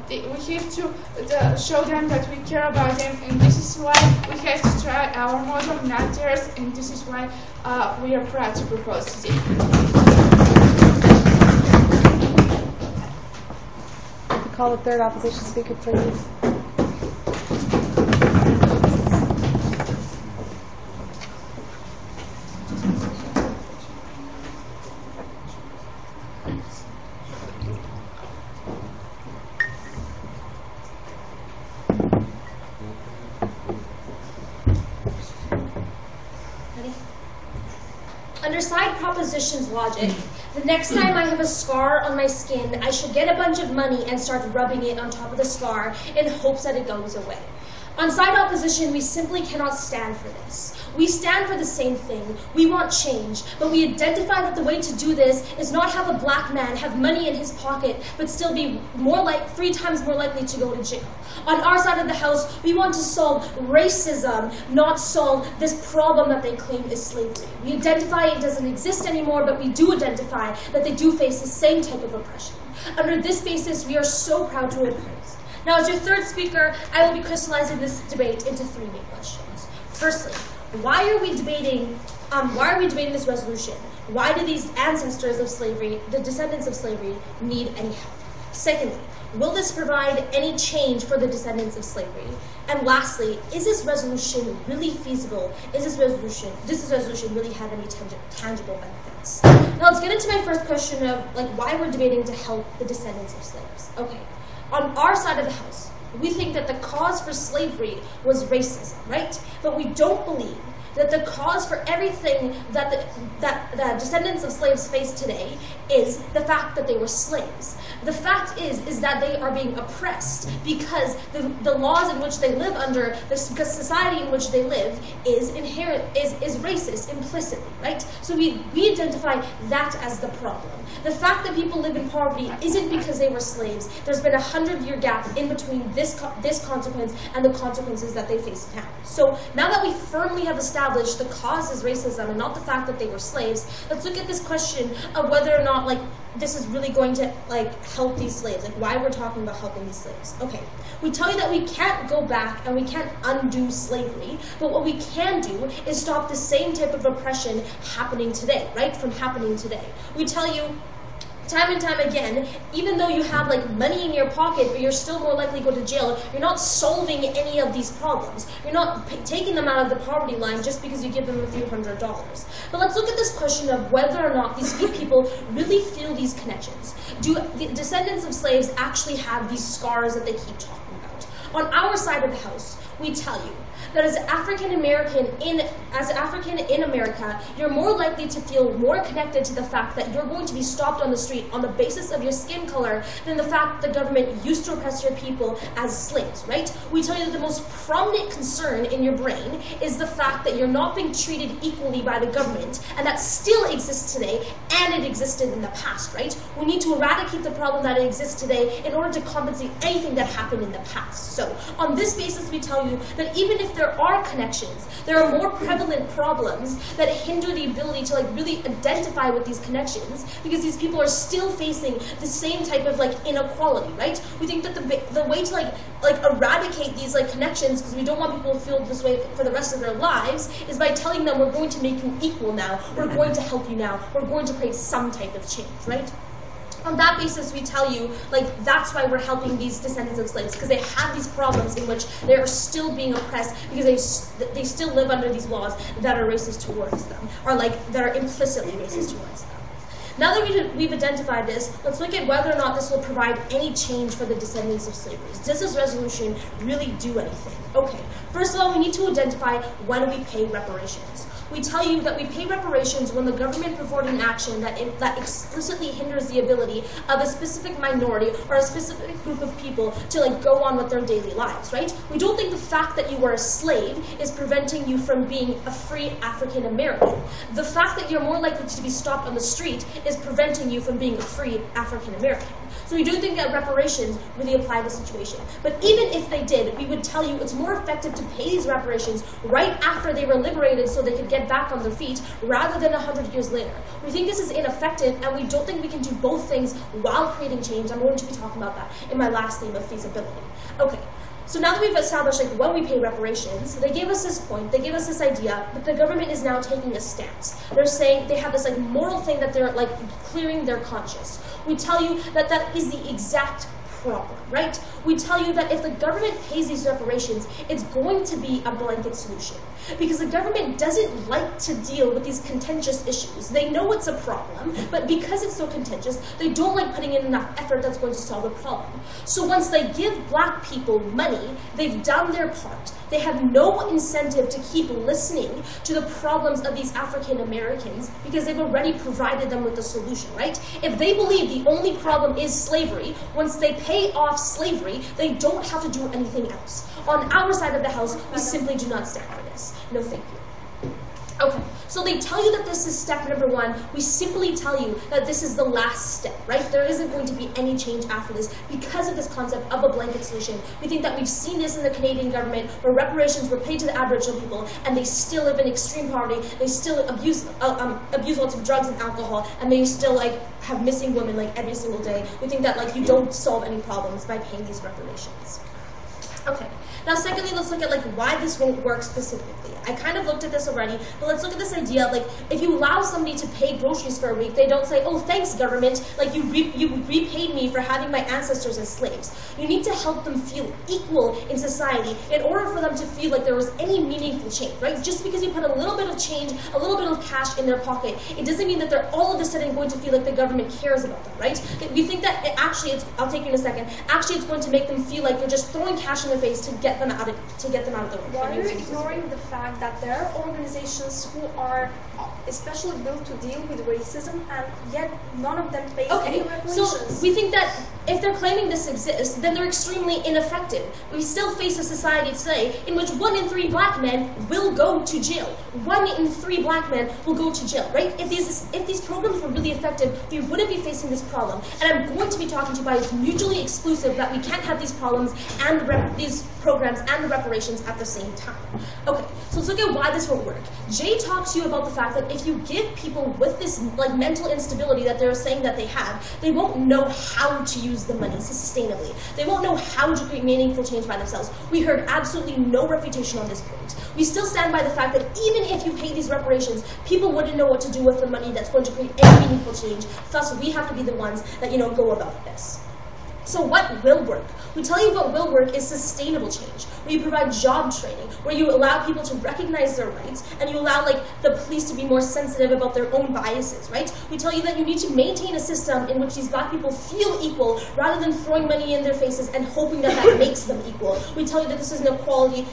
we have to show them that we care about them, and this is why we have to try our model, not theirs, and this is why we are proud to propose today. Call the third opposition speaker, please. Under side proposition's logic, the next time I have a scar on my skin, I should get a bunch of money and start rubbing it on top of the scar in hopes that it goes away. On side opposition, we simply cannot stand for this. We stand for the same thing. We want change, but we identify that the way to do this is not have a black man have money in his pocket, but still be 3 times more likely to go to jail. On our side of the house, we want to solve racism, not solve this problem that they claim is slavery. We identify it doesn't exist anymore, but we do identify that they do face the same type of oppression. Under this basis, we are so proud to oppose. Now, as your third speaker, I will be crystallizing this debate into 3 main questions. Firstly, why are we debating this resolution? Why do these ancestors of slavery, the descendants of slavery, need any help? Secondly, will this provide any change for the descendants of slavery? And lastly, is this resolution really feasible? Does this resolution really have any tangible benefits? Now let's get into my first question of why we're debating to help the descendants of slaves. Okay, on our side of the house, we think that the cause for slavery was racism, right? But we don't believe that the cause for everything that the descendants of slaves face today is the fact that they were slaves. The fact is that they are being oppressed because the laws in which they live under, the society in which they live is racist implicitly, right? So we identify that as the problem. The fact that people live in poverty isn't because they were slaves. There's been a 100-year gap in between this consequence and the consequences that they face now. So now that we firmly have established the cause is racism and not the fact that they were slaves, let's look at this question of whether or not this is really going to help these slaves, why we're talking about helping these slaves. Okay, we tell you that we can't go back and we can't undo slavery, but what we can do is stop the same type of oppression happening today, right, from happening today. We tell you time and time again, even though you have money in your pocket, but you're still more likely to go to jail, you're not solving any of these problems. You're not taking them out of the poverty line just because you give them a few $100s. But let's look at this question of whether or not these people really feel these connections. Do the descendants of slaves actually have these scars that they keep talking about? On our side of the house, we tell you that as African in America, you're more likely to feel more connected to the fact that you're going to be stopped on the street on the basis of your skin color than the fact that the government used to oppress your people as slaves, right? We tell you that the most prominent concern in your brain is the fact that you're not being treated equally by the government, and that still exists today, and it existed in the past, right? We need to eradicate the problem that exists today in order to compensate anything that happened in the past. So on this basis, we tell you that even if there are connections, there are more prevalent problems that hinder the ability to really identify with these connections, because these people are still facing the same type of inequality, right? We think that the way to eradicate these connections, because we don't want people to feel this way for the rest of their lives, is by telling them we're going to make you equal now, we're going to help you now, we're going to create some type of change, right? On that basis, we tell you, that's why we're helping these descendants of slaves, because they have these problems in which they are still being oppressed because they still live under these laws that are racist towards them, or that are implicitly racist towards them. Now that we've identified this, let's look at whether or not this will provide any change for the descendants of slavery. Does this resolution really do anything? Okay, first of all, we need to identify when we pay reparations. We tell you that we pay reparations when the government performed an action that explicitly hinders the ability of a specific minority or a specific group of people to go on with their daily lives, right? We don't think the fact that you were a slave is preventing you from being a free African American. The fact that you're more likely to be stopped on the street is preventing you from being a free African American. So we do think that reparations really apply to the situation. But even if they did, we would tell you it's more effective to pay these reparations right after they were liberated so they could get back on their feet rather than 100 years later. We think this is ineffective, and we don't think we can do both things while creating change. I'm going to be talking about that in my last theme of feasibility. Okay. So now that we've established when we pay reparations, they gave us this point, they gave us this idea that the government is now taking a stance. They're saying they have this moral thing that they're clearing their conscience. We tell you that that is the exact problem, right? We tell you that if the government pays these reparations, it's going to be a blanket solution. Because the government doesn't like to deal with these contentious issues. They know it's a problem, but because it's so contentious, they don't like putting in enough effort that's going to solve the problem. So once they give black people money, they've done their part. They have no incentive to keep listening to the problems of these African Americans because they've already provided them with the solution, right? If they believe the only problem is slavery, once they pay off slavery, they don't have to do anything else. On our side of the house, we simply do not stand for this. No, thank you. Okay, so they tell you that this is step number 1. We simply tell you that this is the last step, right? There isn't going to be any change after this because of this concept of a blanket solution. We think that we've seen this in the Canadian government where reparations were paid to the Aboriginal people and they still live in extreme poverty, they still abuse lots of drugs and alcohol, and they still have missing women every single day. We think that you don't solve any problems by paying these reparations. Okay. Now, secondly, let's look at why this won't work specifically. I kind of looked at this already, but let's look at this idea of if you allow somebody to pay groceries for a week, they don't say, "Oh, thanks, government. You repaid me for having my ancestors as slaves." You need to help them feel equal in society in order for them to feel like there was any meaningful change, right? Just because you put a little bit of change, a little bit of cash in their pocket, it doesn't mean that they're all of a sudden going to feel like the government cares about them, right? We think that I'll take you in a second. Actually, it's going to make them feel like you're just throwing cash in their face to get them out of the way. Why are you ignoring the fact that there are organizations who are especially built to deal with racism, and yet none of them face any reparations? So we think that if they're claiming this exists, then they're extremely ineffective. We still face a society today in which 1 in 3 black men will go to jail. 1 in 3 black men will go to jail, right? If these programs were really effective, we wouldn't be facing this problem. And I'm going to be talking to you about it's mutually exclusive that we can't have these problems and these programs and the reparations at the same time. Okay, so let's look at why this won't work. Jay talked to you about the fact that if you give people with this mental instability that they're saying that they have, they won't know how to use the money sustainably. They won't know how to create meaningful change by themselves. We heard absolutely no refutation on this point. We still stand by the fact that even if you pay these reparations, people wouldn't know what to do with the money that's going to create any meaningful change. Thus, we have to be the ones that go about this. So what will work? We tell you what will work is sustainable change, where you provide job training, where you allow people to recognize their rights, and you allow the police to be more sensitive about their own biases, right? We tell you that you need to maintain a system in which these black people feel equal rather than throwing money in their faces and hoping that makes them equal. We tell you that this is an equality,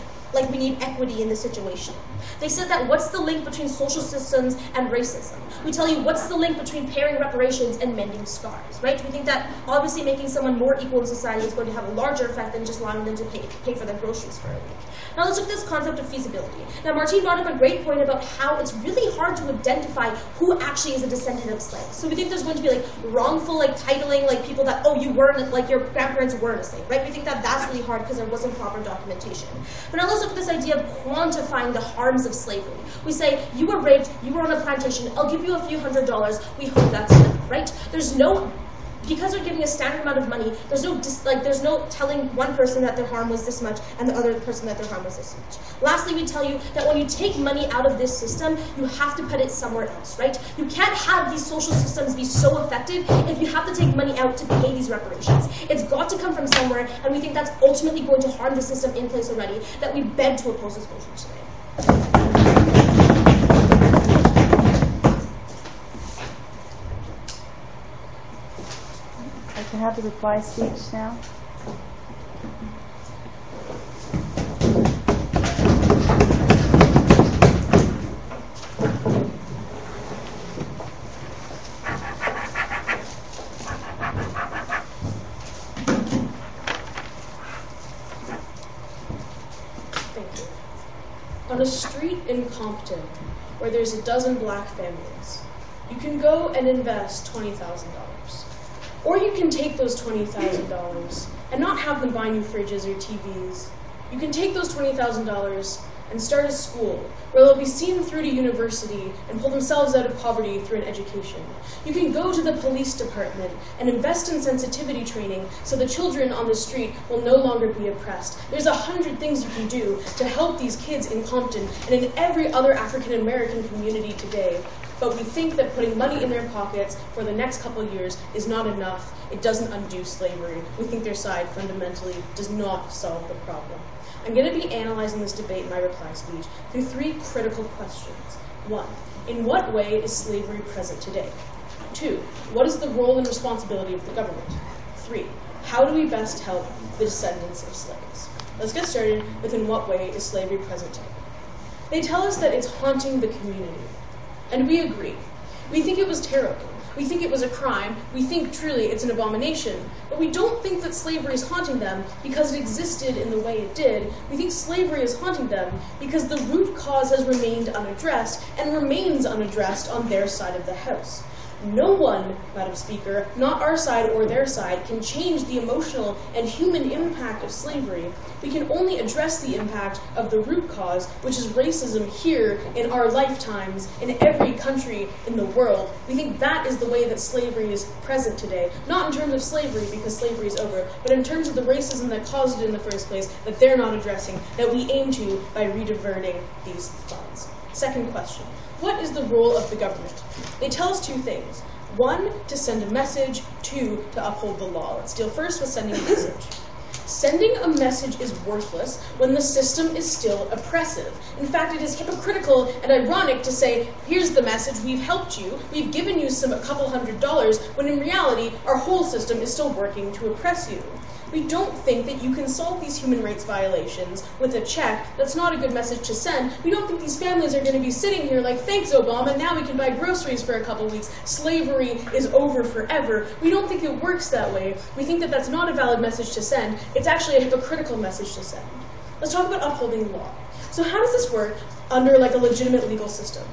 we need equity in this situation. They said that what's the link between social systems and racism? We tell you what's the link between paying reparations and mending scars, right? We think that obviously making someone more equal in society is going to have a larger effect than just allowing them to pay for their groceries for a week. Now let's look at this concept of feasibility. Now Martine brought up a great point about how it's really hard to identify who actually is a descendant of slaves. So we think there's going to be wrongful titling, people that, oh, you weren't, your grandparents weren't a slave, right? We think that that's really hard because there wasn't proper documentation. But now let's look at this idea of quantifying the harms of slavery. We say, you were raped, you were on a plantation, I'll give you a few $100s, we hope that's enough, right? Because they're giving a standard amount of money, there's no telling one person that their harm was this much and the other person that their harm was this much. Lastly, we tell you that when you take money out of this system, you have to put it somewhere else, right? You can't have these social systems be so effective if you have to take money out to pay these reparations. It's got to come from somewhere, and we think that's ultimately going to harm the system in place already, that we beg to oppose this motion today. I can have the reply speech now. Thank you. On a street in Compton, where there's a dozen black families, you can go and invest $20,000. Or you can take those $20,000 and not have them buy new fridges or TVs. You can take those $20,000 and start a school where they'll be seen through to university and pull themselves out of poverty through an education. You can go to the police department and invest in sensitivity training so the children on the street will no longer be oppressed. There's 100 things you can do to help these kids in Compton and in every other African American community today. But we think that putting money in their pockets for the next couple of years is not enough. It doesn't undo slavery. We think their side fundamentally does not solve the problem. I'm going to be analyzing this debate in my reply speech through 3 critical questions. 1, in what way is slavery present today? 2, what is the role and responsibility of the government? 3, how do we best help the descendants of slaves? Let's get started with in what way is slavery present today. They tell us that it's haunting the community. And we agree. We think it was terrible. We think it was a crime. We think truly it's an abomination. But we don't think that slavery is haunting them because it existed in the way it did. We think slavery is haunting them because the root cause has remained unaddressed and remains unaddressed on their side of the house. No one, Madam Speaker, not our side or their side, can change the emotional and human impact of slavery. We can only address the impact of the root cause, which is racism here in our lifetimes, in every country in the world. We think that is the way that slavery is present today. Not in terms of slavery, because slavery is over, but in terms of the racism that caused it in the first place, that they're not addressing, that we aim to by rediverting these funds. Second question. What is the role of the government? They tell us two things. One, to send a message. Two, to uphold the law. Let's deal first with sending a message. Sending a message is worthless when the system is still oppressive. In fact, it is hypocritical and ironic to say, here's the message, we've helped you, we've given you a couple $100, when in reality, our whole system is still working to oppress you. We don't think that you can solve these human rights violations with a check. That's not a good message to send. We don't think these families are going to be sitting here like, thanks, Obama, now we can buy groceries for a couple weeks. Slavery is over forever. We don't think it works that way. We think that that's not a valid message to send. It's actually a hypocritical message to send. Let's talk about upholding the law. So how does this work under like a legitimate legal system?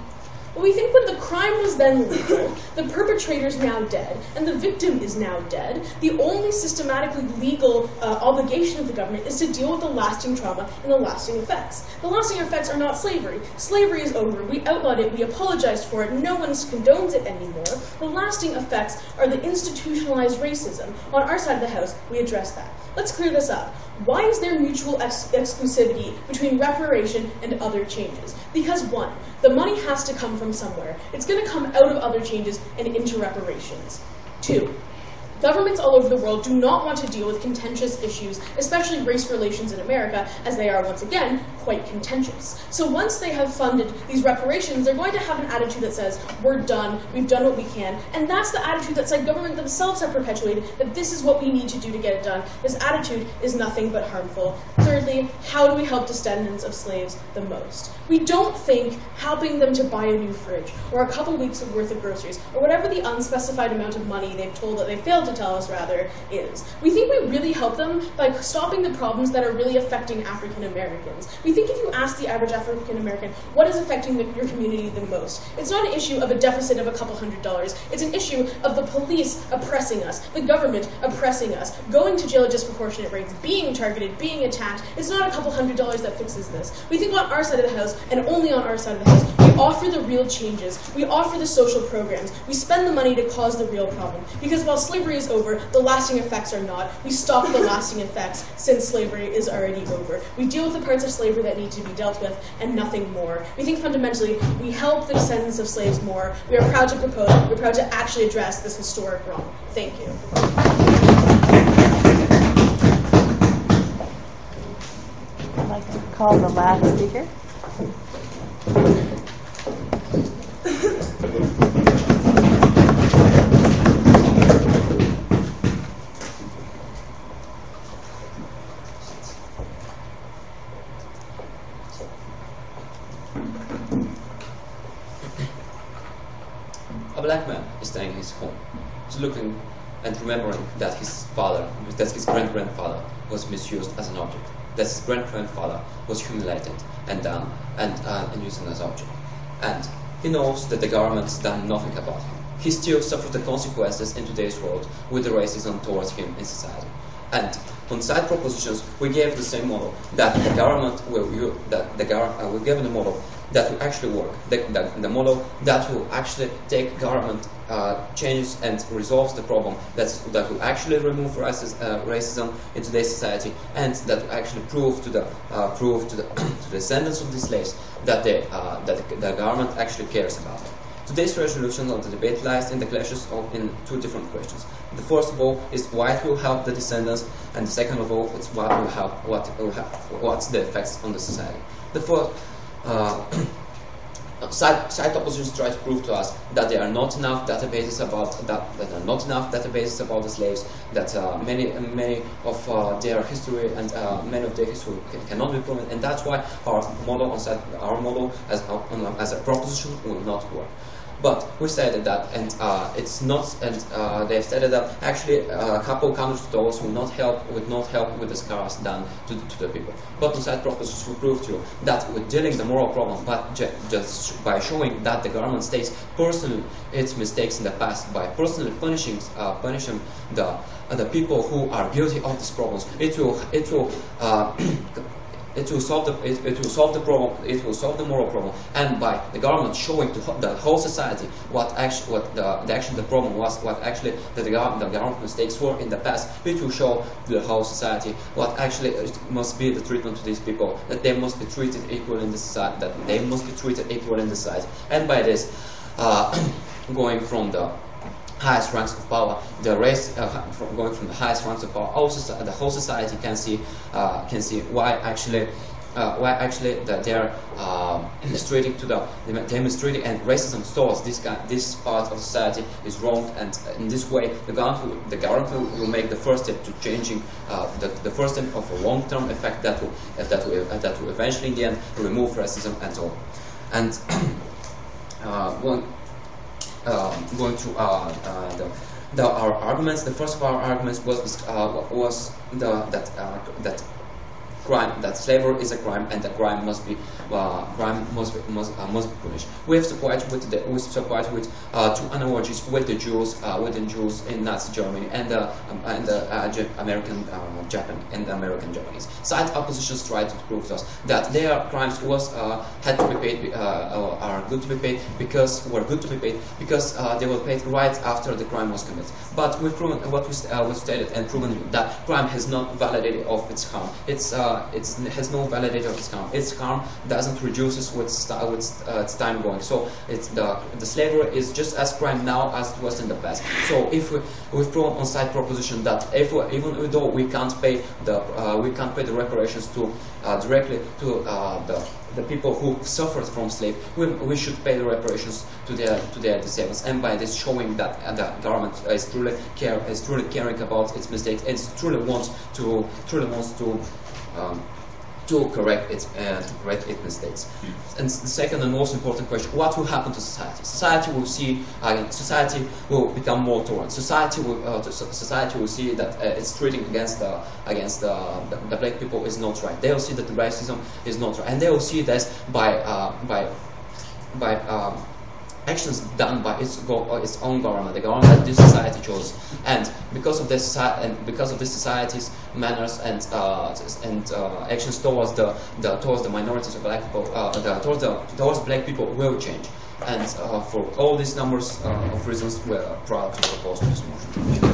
Well, we think when the crime was then legal, the perpetrator's now dead, and the victim is now dead, the only systematically legal obligation of the government is to deal with the lasting trauma and the lasting effects. The lasting effects are not slavery. Slavery is over. We outlawed it. We apologized for it. No one condones it anymore. The lasting effects are the institutionalized racism. On our side of the house, we address that. Let's clear this up. Why is there mutual exclusivity between reparation and other changes? Because one, the money has to come from somewhere. It's going to come out of other changes and into reparations. Two, governments all over the world do not want to deal with contentious issues, especially race relations in America, as they are, once again, quite contentious. So once they have funded these reparations, they're going to have an attitude that says, we're done, we've done what we can, and that's the attitude that side government themselves have perpetuated, that this is what we need to do to get it done. This attitude is nothing but harmful. Thirdly, how do we help descendants of slaves the most? We don't think helping them to buy a new fridge, or a couple weeks worth of groceries, or whatever the unspecified amount of money they've told that they failed to tell us rather is. We think we really help them by stopping the problems that are really affecting African Americans. We think if you ask the average African American what is affecting your community the most, it's not an issue of a deficit of a couple $100. It's an issue of the police oppressing us, the government oppressing us, going to jail at disproportionate rates, being targeted, being attacked. It's not a couple $100 that fixes this. We think on our side of the house, and only on our side of the house, we offer the real changes. We offer the social programs. We spend the money to cause the real problem. Because while slavery is over, the lasting effects are not. We stop the lasting effects since slavery is already over. We deal with the parts of slavery that need to be dealt with and nothing more. We think fundamentally we help the descendants of slaves more. We are proud to propose, we're proud to actually address this historic wrong. Thank you. I'd like to call the last speaker. A black man is staying in his home. He's looking and remembering that his great-grandfather was misused as an object, that his great-grandfather was humiliated and used as an object. And he knows that the government's done nothing about him. He still suffers the consequences in today's world with the racism towards him in society. And on side propositions, we gave the same model that the government will use, we gave the model that will actually work, the model that will actually take government changes and resolves the problem, that will actually remove racism in today's society, and that will actually prove to the descendants of the slaves that the government actually cares about them. Today's resolution of the debate lies in the clashes in two different questions. The first of all is why it will help the descendants, and the second of all is what's the effects on the society. The first, side oppositions try to prove to us that there are not enough databases about the slaves, that many of their history and many of their history cannot be proven, and that's why our model as a proposition will not work. But we stated that, and it's not, and they've stated that actually a couple counter-stores will not help with the scars done to the people. But inside propositions we prove to you that with dealing the moral problem, but just by showing that the government takes personally its mistakes in the past, by personally punishing the people who are guilty of these problems, it will solve the problem. It will solve the moral problem, and by the government showing to the whole society the problem was, what actually the government mistakes were in the past, it will show the whole society what actually must be the treatment to these people, that they must be treated equally in the society, and by this, going from the highest ranks of power, going from the highest ranks of power, also the whole society can see why actually they're demonstrating and racism stores this part of society is wrong, and in this way the government will make the first step to changing the first step of a long-term effect that will eventually in the end remove racism and all. And going to our arguments. The first of our arguments was that crime, that slavery is a crime, and that crime must be punished. We have supplied with two analogies with the Jews in Nazi Germany and the American Japanese. Side oppositions tried to prove to us that their crimes had to be paid, are good to be paid because they were paid right after the crime was committed. But we've proven what we stated and proven that crime has not validated of its harm. It has no validity of its harm. Its harm doesn't reduces with its time going. So the slavery is just as crime now as it was in the past. So if we've proven on side proposition that even though we can't pay the reparations directly to the people who suffered from slavery, we should pay the reparations to their descendants, and by this showing that the government is truly caring about its mistakes and truly wants to correct its mistakes. And the second and most important question: what will happen to society? Society will become more tolerant. Society will see that its treating against the black people is not right. They will see that the racism is not right, and they will see this by actions done by its own government, the government that this society chose. And because of this society's manners and actions towards the minorities of black people, towards black people will change. And for all these numbers of reasons, we are proud to propose this motion.